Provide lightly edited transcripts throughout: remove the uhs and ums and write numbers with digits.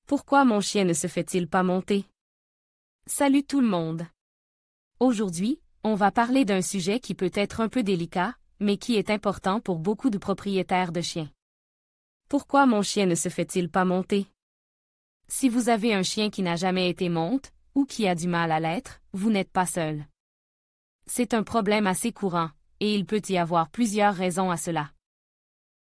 Pourquoi mon chien ne se fait-il pas monter? Salut tout le monde! Aujourd'hui, on va parler d'un sujet qui peut être un peu délicat, mais qui est important pour beaucoup de propriétaires de chiens. Pourquoi mon chien ne se fait-il pas monter? Si vous avez un chien qui n'a jamais été monté, ou qui a du mal à l'être, vous n'êtes pas seul. C'est un problème assez courant, et il peut y avoir plusieurs raisons à cela.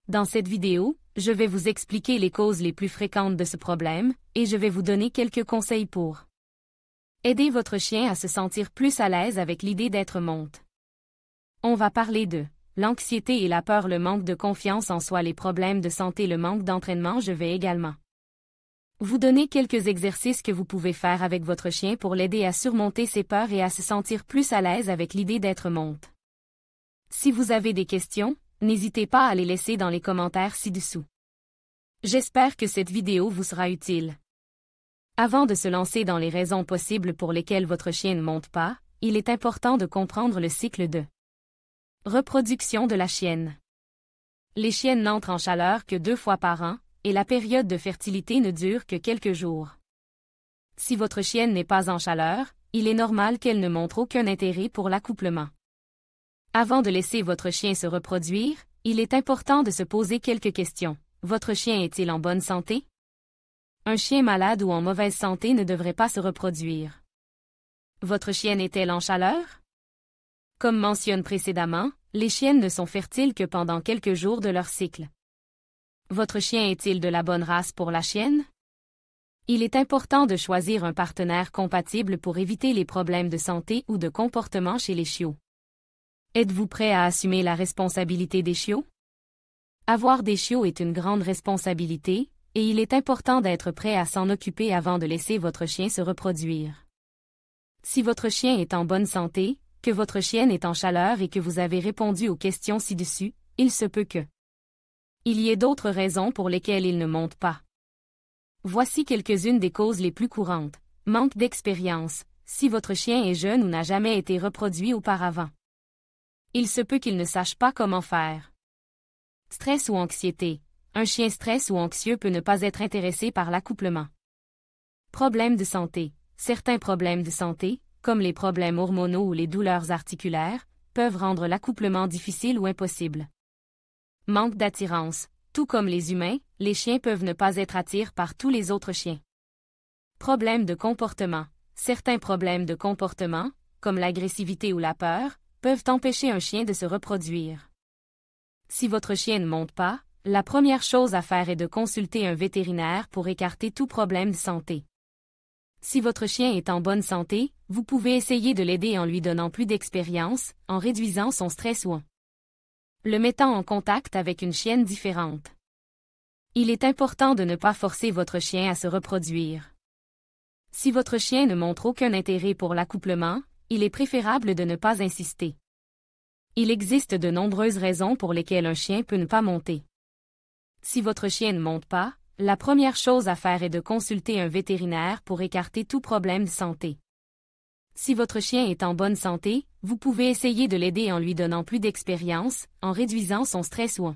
Dans cette vidéo, je vais vous expliquer les causes les plus fréquentes de ce problème, et je vais vous donner quelques conseils pour aider votre chien à se sentir plus à l'aise avec l'idée d'être monté. On va parler de l'anxiété et la peur, le manque de confiance en soi, les problèmes de santé, le manque d'entraînement. Je vais également vous donner quelques exercices que vous pouvez faire avec votre chien pour l'aider à surmonter ses peurs et à se sentir plus à l'aise avec l'idée d'être monté. Si vous avez des questions, n'hésitez pas à les laisser dans les commentaires ci-dessous. J'espère que cette vidéo vous sera utile. Avant de se lancer dans les raisons possibles pour lesquelles votre chien ne monte pas, il est important de comprendre le cycle de reproduction de la chienne. Les chiennes n'entrent en chaleur que 2 fois par an, et la période de fertilité ne dure que quelques jours. Si votre chienne n'est pas en chaleur, il est normal qu'elle ne montre aucun intérêt pour l'accouplement. Avant de laisser votre chien se reproduire, il est important de se poser quelques questions. Votre chien est-il en bonne santé? Un chien malade ou en mauvaise santé ne devrait pas se reproduire. Votre chienne est-elle en chaleur? Comme mentionné précédemment, les chiennes ne sont fertiles que pendant quelques jours de leur cycle. Votre chien est-il de la bonne race pour la chienne? Il est important de choisir un partenaire compatible pour éviter les problèmes de santé ou de comportement chez les chiots. Êtes-vous prêt à assumer la responsabilité des chiots? Avoir des chiots est une grande responsabilité, et il est important d'être prêt à s'en occuper avant de laisser votre chien se reproduire. Si votre chien est en bonne santé, que votre chienne est en chaleur et que vous avez répondu aux questions ci-dessus, il se peut que il y ait d'autres raisons pour lesquelles il ne monte pas. Voici quelques-unes des causes les plus courantes. Manque d'expérience. Si votre chien est jeune ou n'a jamais été reproduit auparavant, il se peut qu'il ne sache pas comment faire. Stress ou anxiété. Un chien stress ou anxieux peut ne pas être intéressé par l'accouplement. Problèmes de santé. Certains problèmes de santé, comme les problèmes hormonaux ou les douleurs articulaires, peuvent rendre l'accouplement difficile ou impossible. Manque d'attirance. Tout comme les humains, les chiens peuvent ne pas être attirés par tous les autres chiens. Problèmes de comportement. Certains problèmes de comportement, comme l'agressivité ou la peur, peuvent empêcher un chien de se reproduire. Si votre chien ne monte pas, la première chose à faire est de consulter un vétérinaire pour écarter tout problème de santé. Si votre chien est en bonne santé, vous pouvez essayer de l'aider en lui donnant plus d'expérience, en réduisant son stress ou en le mettant en contact avec une chienne différente. Il est important de ne pas forcer votre chien à se reproduire. Si votre chien ne montre aucun intérêt pour l'accouplement, il est préférable de ne pas insister. Il existe de nombreuses raisons pour lesquelles un chien peut ne pas monter. Si votre chien ne monte pas, la première chose à faire est de consulter un vétérinaire pour écarter tout problème de santé. Si votre chien est en bonne santé, vous pouvez essayer de l'aider en lui donnant plus d'expérience, en réduisant son stress ou en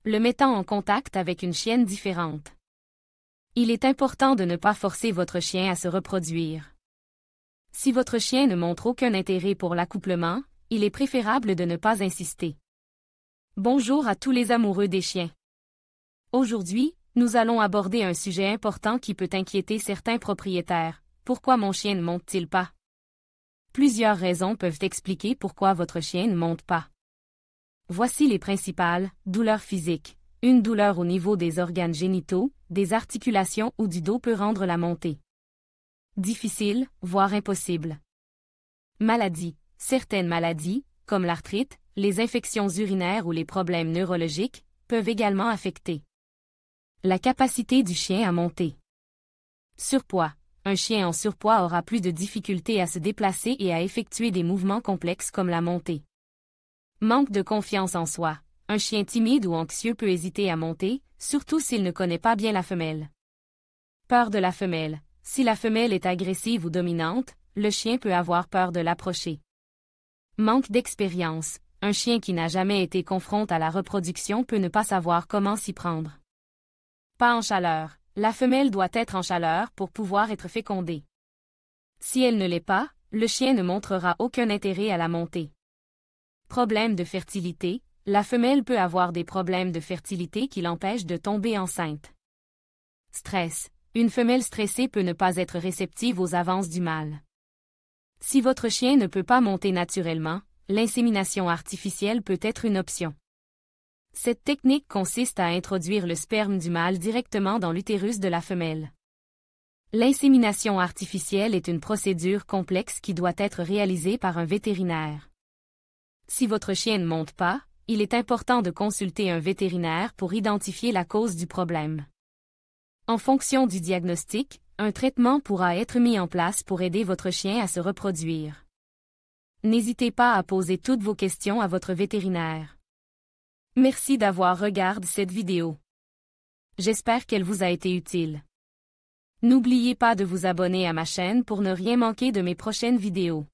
le mettant en contact avec une chienne différente. Il est important de ne pas forcer votre chien à se reproduire. Si votre chien ne montre aucun intérêt pour l'accouplement, il est préférable de ne pas insister. Bonjour à tous les amoureux des chiens. Aujourd'hui, nous allons aborder un sujet important qui peut inquiéter certains propriétaires. Pourquoi mon chien ne monte-t-il pas? Plusieurs raisons peuvent expliquer pourquoi votre chien ne monte pas. Voici les principales. Douleurs physiques. Une douleur au niveau des organes génitaux, des articulations ou du dos peut rendre la montée difficile, voire impossible. Maladies. Certaines maladies, comme l'arthrite, les infections urinaires ou les problèmes neurologiques, peuvent également affecter la capacité du chien à monter. Surpoids. Un chien en surpoids aura plus de difficultés à se déplacer et à effectuer des mouvements complexes comme la montée. Manque de confiance en soi. Un chien timide ou anxieux peut hésiter à monter, surtout s'il ne connaît pas bien la femelle. Peur de la femelle. Si la femelle est agressive ou dominante, le chien peut avoir peur de l'approcher. Manque d'expérience. Un chien qui n'a jamais été confronté à la reproduction peut ne pas savoir comment s'y prendre. Pas en chaleur. la femelle doit être en chaleur pour pouvoir être fécondée. Si elle ne l'est pas, le chien ne montrera aucun intérêt à la monter. Problème de fertilité, la femelle peut avoir des problèmes de fertilité qui l'empêchent de tomber enceinte. Stress, une femelle stressée peut ne pas être réceptive aux avances du mâle. Si votre chien ne peut pas monter naturellement, l'insémination artificielle peut être une option. Cette technique consiste à introduire le sperme du mâle directement dans l'utérus de la femelle. L'insémination artificielle est une procédure complexe qui doit être réalisée par un vétérinaire. Si votre chien ne monte pas, il est important de consulter un vétérinaire pour identifier la cause du problème. En fonction du diagnostic, un traitement pourra être mis en place pour aider votre chien à se reproduire. N'hésitez pas à poser toutes vos questions à votre vétérinaire. Merci d'avoir regardé cette vidéo. J'espère qu'elle vous a été utile. N'oubliez pas de vous abonner à ma chaîne pour ne rien manquer de mes prochaines vidéos.